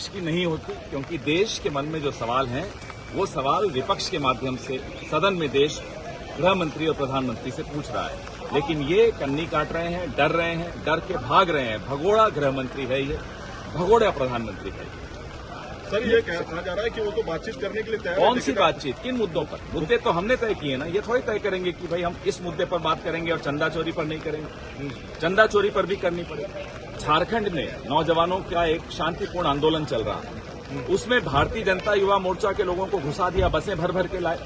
की नहीं होती, क्योंकि देश के मन में जो सवाल हैं वो सवाल विपक्ष के माध्यम से सदन में देश गृह मंत्री और प्रधानमंत्री से पूछ रहा है। लेकिन ये कन्नी काट रहे हैं, डर रहे हैं, डर के भाग रहे हैं। भगोड़ा गृह मंत्री है ये, भगोड़ा प्रधानमंत्री है। सर, ये कहा जा रहा है कि वो तो बातचीत करने के लिए तैयार है। कौन सी बातचीत, किन मुद्दों पर? मुद्दे तो हमने तय किए ना, ये थोड़ी तय करेंगे कि भाई हम इस मुद्दे पर बात करेंगे और चंदा चोरी पर नहीं करेंगे। चंदा चोरी पर भी करनी पड़ेगी। झारखंड में नौजवानों का एक शांतिपूर्ण आंदोलन चल रहा है, उसमें भारतीय जनता युवा मोर्चा के लोगों को घुसा दिया, बसें भर भर के लाए।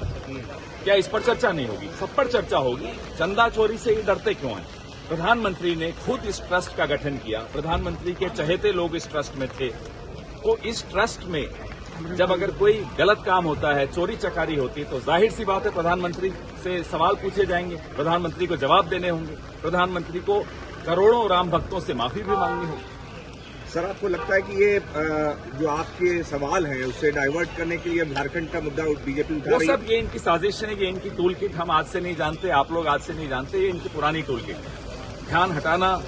क्या इस पर चर्चा नहीं होगी? सब पर चर्चा होगी। चंदा चोरी से ही डरते क्यों हैं? प्रधानमंत्री ने खुद इस ट्रस्ट का गठन किया, प्रधानमंत्री के चहेते लोग इस ट्रस्ट में थे। तो इस ट्रस्ट में जब अगर कोई गलत काम होता है, चोरी चकारी होती है, तो जाहिर सी बात है प्रधानमंत्री से सवाल पूछे जाएंगे, प्रधानमंत्री को जवाब देने होंगे, प्रधानमंत्री को करोड़ों राम भक्तों से माफी भी मांगनी होगी। सर, आपको लगता है कि ये जो आपके सवाल हैं उससे डाइवर्ट करने के लिए झारखंड का मुद्दा बीजेपी उठा रही है? वो सब ये इनकी साजिश है, ये इनकी टूल किट हम आज से नहीं जानते, आप लोग आज से नहीं जानते, ये इनकी पुरानी टूल किट है। ध्यान हटाना,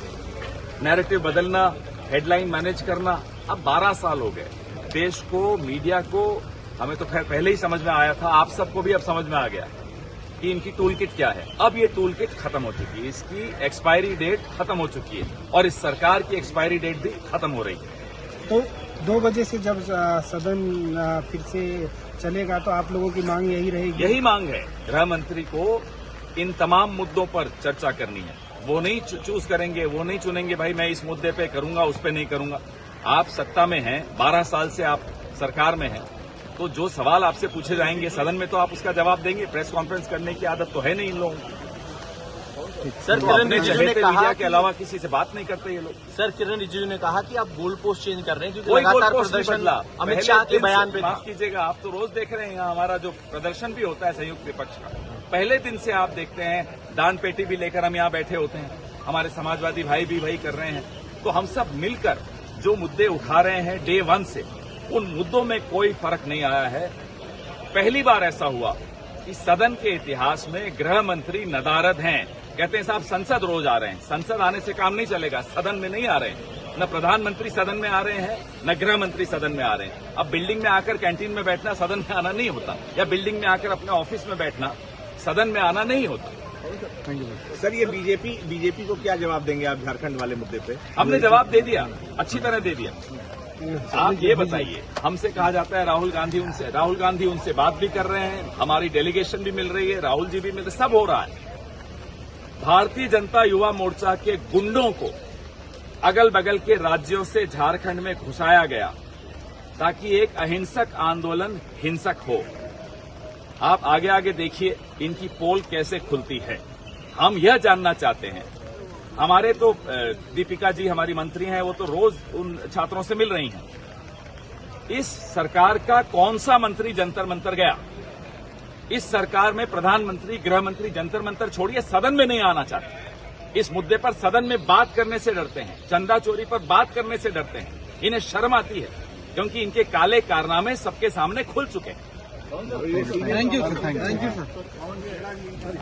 नैरेटिव बदलना, हेडलाइन मैनेज करना। अब 12 साल हो गए देश को, मीडिया को, हमें तो खैर पहले ही समझ में आया था, आप सबको भी अब समझ में आ गया कि इनकी टूल किट क्या है। अब ये टूल किट खत्म हो चुकी है, इसकी एक्सपायरी डेट खत्म हो चुकी है और इस सरकार की एक्सपायरी डेट भी खत्म हो रही है। तो 2 बजे से जब सदन फिर से चलेगा तो आप लोगों की मांग यही रहेगी? यही मांग है, गृह मंत्री को इन तमाम मुद्दों पर चर्चा करनी है। वो नहीं चूज करेंगे, वो नहीं चुनेंगे भाई मैं इस मुद्दे पे करूंगा, उस पे नहीं करूंगा। आप सत्ता में हैं, 12 साल से आप सरकार में हैं, तो जो सवाल आपसे पूछे जाएंगे सदन में तो आप उसका जवाब देंगे। प्रेस कॉन्फ्रेंस करने की आदत तो है नहीं इन लोगों को। सर, तो किरण रिजिजू ने कहा मीडिया के अलावा किसी से बात नहीं करते ये लोग। सर, किरण रिजिजू ने कहा कि आप गोल पोस्ट चेंज कर रहे हैं क्योंकि कोई लगातार गोल पोस्ट नहीं प्रदर्शन बदला। अमित शाह के बयान पे माफ कीजिएगा, आप तो रोज देख रहे हैं यहाँ हमारा जो प्रदर्शन भी होता है संयुक्त विपक्ष का। पहले दिन से आप देखते हैं, दान पेटी भी लेकर हम यहाँ बैठे होते हैं, हमारे समाजवादी भाई भी वही कर रहे हैं। तो हम सब मिलकर जो मुद्दे उठा रहे हैं डे 1 से, उन मुद्दों में कोई फर्क नहीं आया है। पहली बार ऐसा हुआ कि सदन के इतिहास में गृह मंत्री नदारद हैं। कहते हैं साहब संसद रोज आ रहे हैं, संसद आने से काम नहीं चलेगा, सदन में नहीं आ रहे हैं। न प्रधानमंत्री सदन में आ रहे हैं, न गृह मंत्री सदन में आ रहे हैं। अब बिल्डिंग में आकर कैंटीन में बैठना सदन में आना नहीं होता, या बिल्डिंग में आकर अपने ऑफिस में बैठना सदन में आना नहीं होता। सर, ये बीजेपी को क्या जवाब देंगे आप झारखंड वाले मुद्दे पे? हमने जवाब दे दिया, अच्छी तरह दे दिया। आप ये बताइए, हमसे कहा जाता है राहुल गांधी उनसे बात भी कर रहे हैं, हमारी डेलीगेशन भी मिल रही है, राहुल जी भी मिल रहे, सब हो रहा है। भारतीय जनता युवा मोर्चा के गुंडों को अगल बगल के राज्यों से झारखंड में घुसाया गया ताकि एक अहिंसक आंदोलन हिंसक हो। आप आगे आगे देखिए इनकी पोल कैसे खुलती है। हम यह जानना चाहते हैं, हमारे तो दीपिका जी हमारी मंत्री हैं, वो तो रोज उन छात्रों से मिल रही हैं। इस सरकार का कौन सा मंत्री जंतर मंतर गया? इस सरकार में प्रधानमंत्री, गृह मंत्री जंतर मंतर छोड़िए, सदन में नहीं आना चाहते। इस मुद्दे पर सदन में बात करने से डरते हैं, चंदा चोरी पर बात करने से डरते हैं। इन्हें शर्म आती है क्योंकि इनके काले कारनामे सबके सामने खुल चुके हैं। Thank you sir.